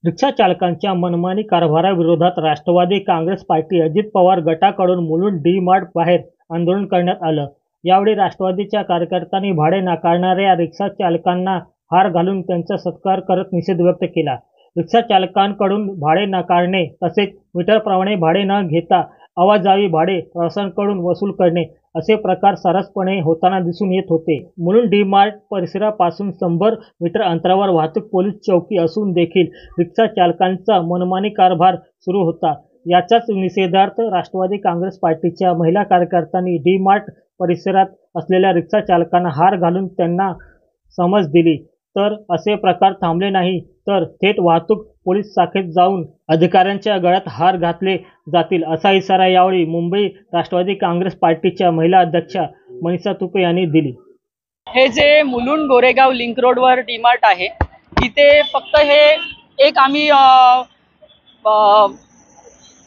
रिक्षा चालकांच्या मनमानी कारभाराविरोधात राष्ट्रवादी काँग्रेस पार्टी अजित पवार गटाकडून मुलुंड डी मार्ट बाहेर आंदोलन करण्यात आलं। यावेळी राष्ट्रवादीच्या कार्यकर्त्यांनी भाडे नाकारणाऱ्या रिक्षा चालकांना हार घालून त्यांचा सत्कार करत निषेध व्यक्त केला। रिक्षा चालकांकडून भाडे नाकारणे तसेच मीटरप्रमाणे भाडे न घेता अवाजवी भाडे प्रवाशांकडून वसूल करणे असे प्रकार सर्रासपणे होताना दिसून येत होते। मुलुंड डी मार्ट परिसरापासून 100 मीटर अंतरावर वाहतूक पोलीस चौकी असून देखील रिक्षा चालकांचा मनमानी कारभार सुरू होता। याचाच निषेधार्थ राष्ट्रवादी काँग्रेस पार्टीच्या महिला कार्यकर्त्यांनी डी मार्ट परिसरात असलेल्या रिक्षा चालकांना हार घालून त्यांना समज दिली। तर असे प्रकार थांबले नाही तर थेट वाहतूक पोलीस शाखेत जाऊन अधिकाऱ्यांच्या गळ्यात हार घातले जातील असा इशारा यावेळी मुंबई राष्ट्रवादी काँग्रेस पार्टीच्या महिला अध्यक्षा मनीषा तुपे यांनी दिली। हे जे मुलुंड गोरेगाव लिंक रोडवर डीमार्ट आहे, तिथे फक्त हे एक आम्ही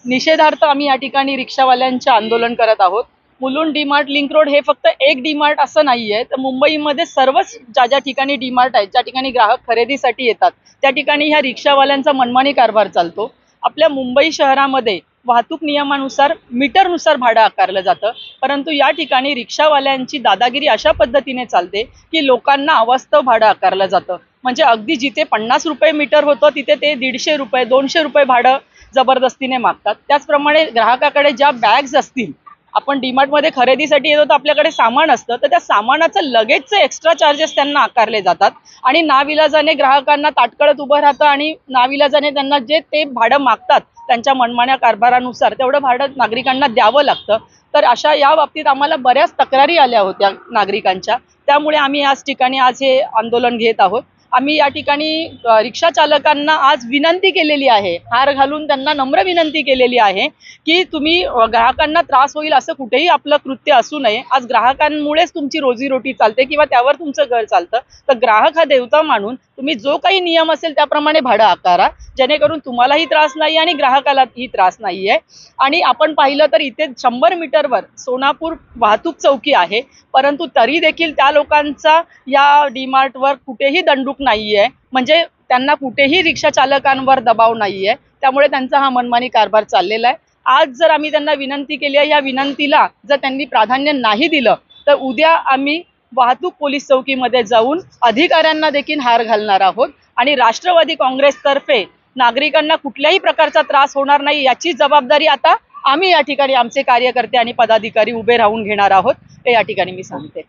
निषेधार्थ आम्ही या ठिकाणी रिक्षावाल्यांचे आंदोलन करत आहोत। मुलुंड डीमार्ट लिंक रोड हे फक्त एक डीमार्ट असं नाही आहे, तर मुंबईमध्ये सर्वच ज्या ठिकाणी डीमार्ट आहेत, ज्या ठिकाणी ग्राहक खरेदीसाठी येतात, त्या ठिकाणी ह्या रिक्षावाल्यांचा मनमानी कारभार चालतो। आपल्या मुंबई शहरामध्ये वाहतूक नियमानुसार मीटरनुसार भाडं आकारलं जातं, परंतु या ठिकाणी रिक्षावाल्यांची दादागिरी अशा पद्धतीने चालते की लोकांना अवास्तव भाडं आकारलं जातं। म्हणजे अगदी जिथे 50 रुपये मीटर होतं तिथे ते 150 रुपये 200 रुपये भाडं जबरदस्तीने मागतात। त्याचप्रमाणे ग्राहकाकडे ज्या बॅग्स असतील, आपण डीमार्टमध्ये खरेदीसाठी येतो तर आपल्याकडे सामान असतं, तर त्या सामानाचं लगेजचे एक्स्ट्रा चार्जेस त्यांना आकारले जातात आणि नाविलाजाने ग्राहकांना ताटकळत उभं राहतं आणि नाविलाजाने त्यांना जे ते भाडं मागतात त्यांच्या मनमान्या कारभारानुसार तेवढं भाडं नागरिकांना द्यावं लागतं। तर अशा या बाबतीत आम्हाला बऱ्याच तक्रारी आल्या होत्या नागरिकांच्या, त्यामुळे आम्ही याच ठिकाणी आज हे आंदोलन घेत आहोत। आम्ही या ठिकाणी रिक्षा चालकांना आज विनंती केलेली आहे, हार घालून त्यांना नम्र विनंती केलेली आहे की तुम्ही ग्राहकांना त्रास होईल असं कुठेही आपलं कृत्य असू नये। आज ग्राहकांमुळेच तुमची रोजीरोटी चालते किंवा त्यावर तुमचं घर चालतं, तर ग्राहक हा देवता मानून तुम्ही जो काही नियम असेल त्याप्रमाणे भाडं आकारा, जेणेकरून तुम्हालाही त्रास नाही आणि ग्राहकालाही त्रास नाहीये। आणि आपण पाहिलं तर इथे 100 मीटरवर सोनापूर वाहतूक चौकी आहे, परंतु तरी देखील त्या लोकांचा या डीमार्टवर कुठेही दंडूक नाहीये, म्हणजे त्यांना कुठेही रिक्षा चालकांवर दबाव नाहीये, त्यामुळे त्यांचा हा मनमानी कारभार चाललेला आहे। आज जर आम्ही त्यांना विनंती केली आहे, या विनंतीला जर त्यांनी प्राधान्य नाही दिलं तर उद्या आम्ही वाहतूक पोलीस चौकीमध्ये जाऊन अधिकाऱ्यांना देखील हार घालणार आहोत आणि राष्ट्रवादी काँग्रेसतर्फे नागरिकांना कुठल्याही प्रकारचा त्रास होणार नाही याची जबाबदारी आता आम्ही या ठिकाणी आमचे कार्यकर्ते आणि पदाधिकारी उभे राहून घेणार आहोत, हे या ठिकाणी मी सांगते।